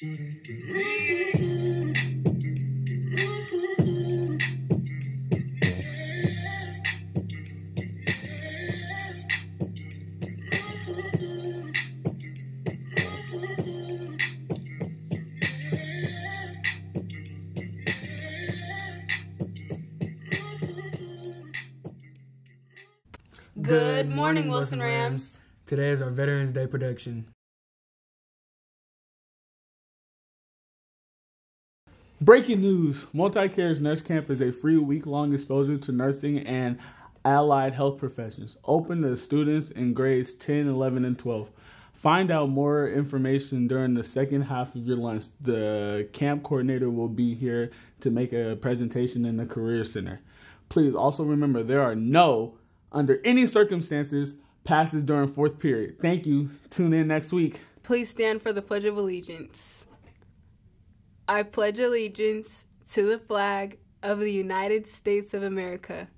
Good morning, Wilson Rams. Today is our Veterans Day production. Breaking news. MultiCare's Nurse Camp is a free week-long exposure to nursing and allied health professions, open to students in grades 10, 11, and 12. Find out more information during the second half of your lunch. The camp coordinator will be here to make a presentation in the Career Center. Please also remember there are no, under any circumstances, passes during fourth period. Thank you. Tune in next week. Please stand for the Pledge of Allegiance. I pledge allegiance to the flag of the United States of America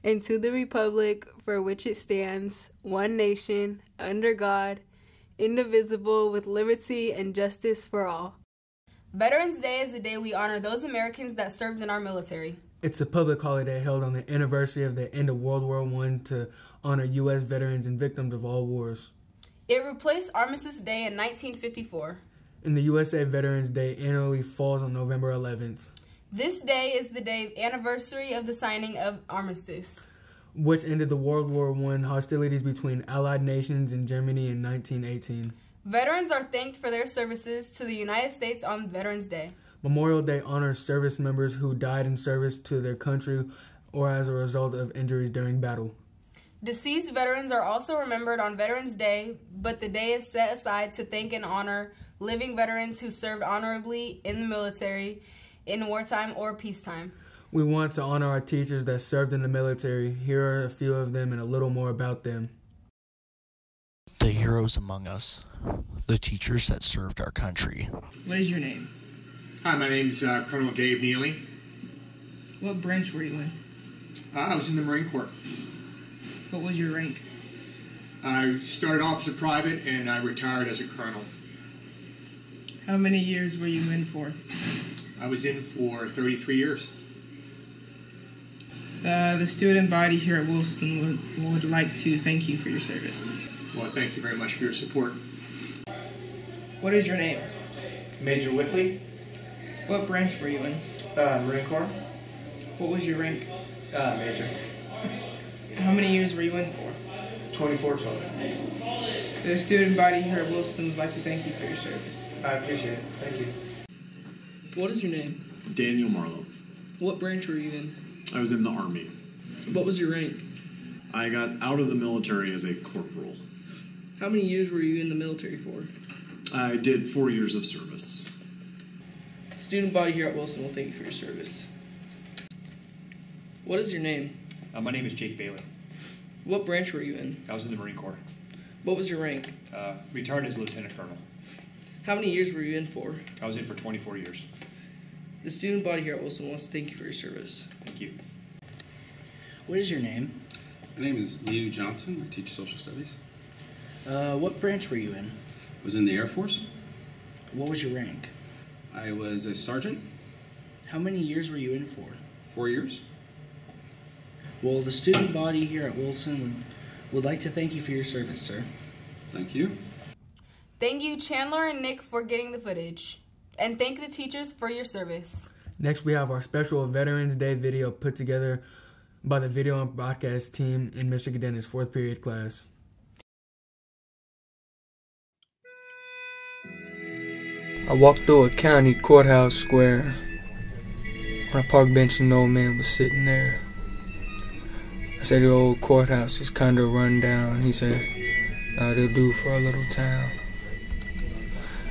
and to the republic for which it stands, one nation, under God, indivisible, with liberty and justice for all. Veterans Day is the day we honor those Americans that served in our military. It's a public holiday held on the anniversary of the end of World War I to honor U.S. veterans and victims of all wars. It replaced Armistice Day in 1954. And the USA Veterans Day annually falls on November 11th. This day is the anniversary of the signing of Armistice, which ended the World War I hostilities between Allied nations and Germany in 1918. Veterans are thanked for their services to the United States on Veterans Day. Memorial Day honors service members who died in service to their country or as a result of injuries during battle. Deceased veterans are also remembered on Veterans Day, but the day is set aside to thank and honor living veterans who served honorably in the military in wartime or peacetime. We want to honor our teachers that served in the military. Here are a few of them and a little more about them. The heroes among us, the teachers that served our country. What is your name? Hi, my name's Colonel Dave Neely. What branch were you in? I was in the Marine Corps. What was your rank? I started off as a private and I retired as a colonel. How many years were you in for? I was in for 33 years. The student body here at Wilson would like to thank you for your service. Well, thank you very much for your support. What is your name? Major Wickley. What branch were you in? Marine Corps. What was your rank? Major. How many years were you in for? 24 total. The student body here at Wilson would like to thank you for your service. I appreciate it. Thank you. What is your name? Daniel Marlowe. What branch were you in? I was in the Army. What was your rank? I got out of the military as a corporal. How many years were you in the military for? I did 4 years of service. The student body here at Wilson will thank you for your service. What is your name? My name is Jake Bailey. What branch were you in? I was in the Marine Corps. What was your rank? Retired as Lieutenant Colonel. How many years were you in for? I was in for 24 years. The student body here at Wilson wants to thank you for your service. Thank you. What is your name? My name is Leo Johnson. I teach social studies. What branch were you in? I was in the Air Force. What was your rank? I was a sergeant. How many years were you in for? 4 years. Well, the student body here at Wilson would like to thank you for your service, sir. Thank you. Thank you, Chandler and Nick, for getting the footage. And thank the teachers for your service. Next, we have our special Veterans Day video put together by the video and broadcast team in Mr. Cadena's fourth period class. I walked through a county courthouse square. On a park bench, an old man was sitting there. I said, the old courthouse is kind of run down. He said, it'll do for a little town.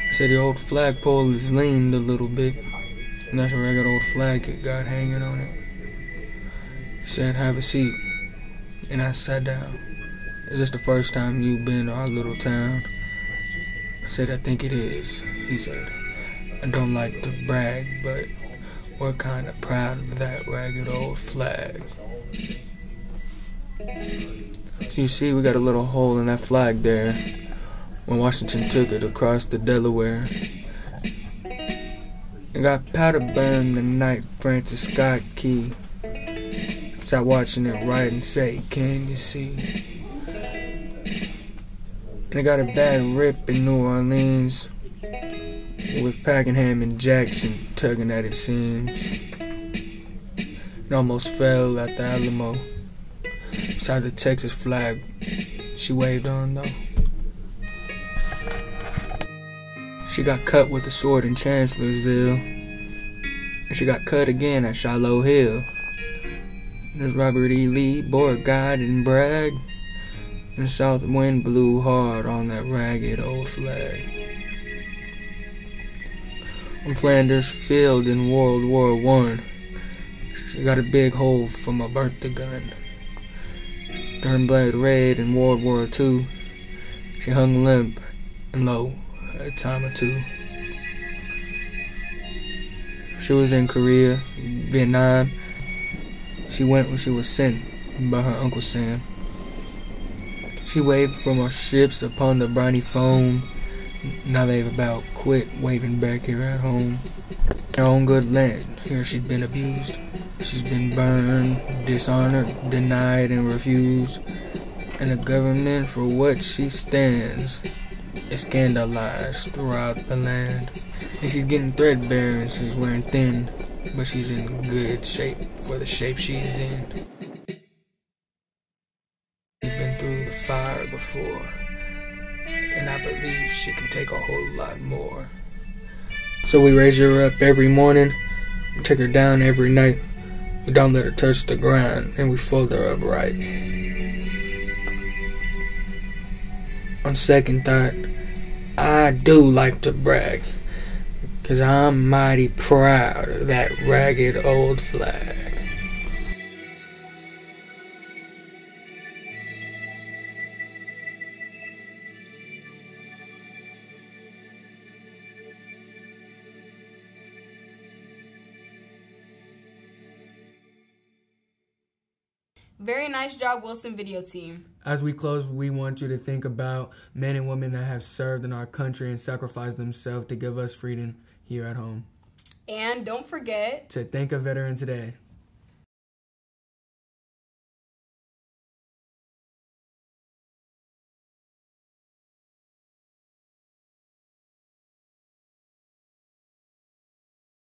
I said, the old flagpole is leaned a little bit. And that's a regular old flag it got hanging on it. He said, have a seat. And I sat down. Is this the first time you've been to our little town? I said, I think it is. He said, I don't like to brag, but we're kind of proud of that ragged old flag. You see, we got a little hole in that flag there when Washington took it across the Delaware. I got powder burn the night Francis Scott Key. Stop watching it right and say, can you see? And I got a bad rip in New Orleans with Pakenham and Jackson tugging at his seams. It almost fell at the Alamo. Beside the Texas flag she waved on though. She got cut with a sword in Chancellorsville. And she got cut again at Shiloh Hill. There's Robert E. Lee, Beauregard and Bragg. And the south wind blew hard on that ragged old flag. On Flanders Field in World War I, she got a big hole from a Bertha gun. During Blood Raid in World War II, she hung limp and low a time or two. She was in Korea, Vietnam. She went when she was sent by her Uncle Sam. She waved from our ships upon the briny foam. Now they've about quit waving back here at home. Her own good land, here she's been abused. She's been burned, dishonored, denied, and refused. And the government for what she stands is scandalized throughout the land. And she's getting threadbare and she's wearing thin, but she's in good shape for the shape she's in. She's been through the fire before, and I believe she can take a whole lot more. So we raise her up every morning, we take her down every night. We don't let her touch the ground, and we fold her up right. On second thought, I do like to brag, 'cause I'm mighty proud of that ragged old flag. Very nice job, Wilson Video Team. As we close, we want you to think about men and women that have served in our country and sacrificed themselves to give us freedom here at home. And don't forget to thank a veteran today.